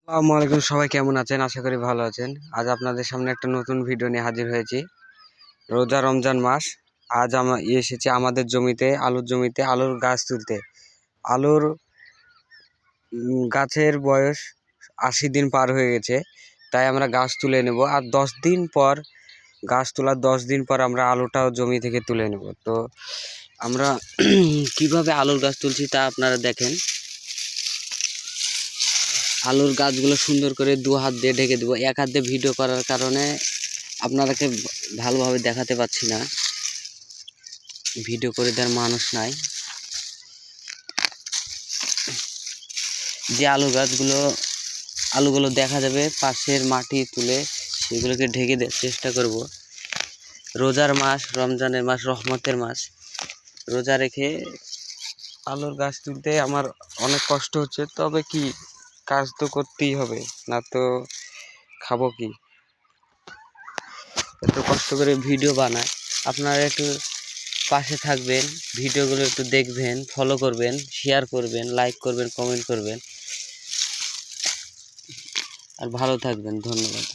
আসসালামু আলাইকুম, সবাই কেমন আছেন? আশা করি ভালো আছেন। আজ আপনাদের সামনে একটা নতুন ভিডিও নিয়ে হাজির হয়েছি। রোজা রমজান মাস। আজ এসেছি আমাদের জমিতে, আলুর জমিতে আলুর গাছ তুলতে। আলুর গাছের বয়স 80 দিন পার হয়ে গেছে, তাই আমরা গাছ তুলে নেব। আর 10 দিন পর গাছ তোলার 10 দিন পর আমরা আলুটাও জমি থেকে তুলে নেব। তো আমরা কিভাবে আলুর গাছ তুলছি তা আপনারা দেখেন। আলুর গাছগুলো সুন্দর করে 2 হাত দিয়ে ঢেকে দেবো। 1 হাত দিয়ে ভিডিও করার কারণে আপনাদেরকে ভালোভাবে দেখাতে পাচ্ছি না, ভিডিও করে দেওয়ার মানুষ নাই। যে আলুগুলো দেখা যাবে পাশের মাটি তুলে সেগুলোকে ঢেকে দেওয়ার চেষ্টা করব। রোজার মাস, রমজানের মাস, রহমতের মাস। রোজা রেখে আলুর গাছ তুলতে আমার অনেক কষ্ট হচ্ছে, তবে কি কাজ তো করতেই হবে, না তো খাবো কি? এত কষ্ট করে ভিডিও বানায়, আপনারা একটু পাশে থাকবেন, ভিডিওগুলো একটু দেখবেন, ফলো করবেন, শেয়ার করবেন, লাইক করবেন, কমেন্ট করবেন, আর ভালো থাকবেন। ধন্যবাদ।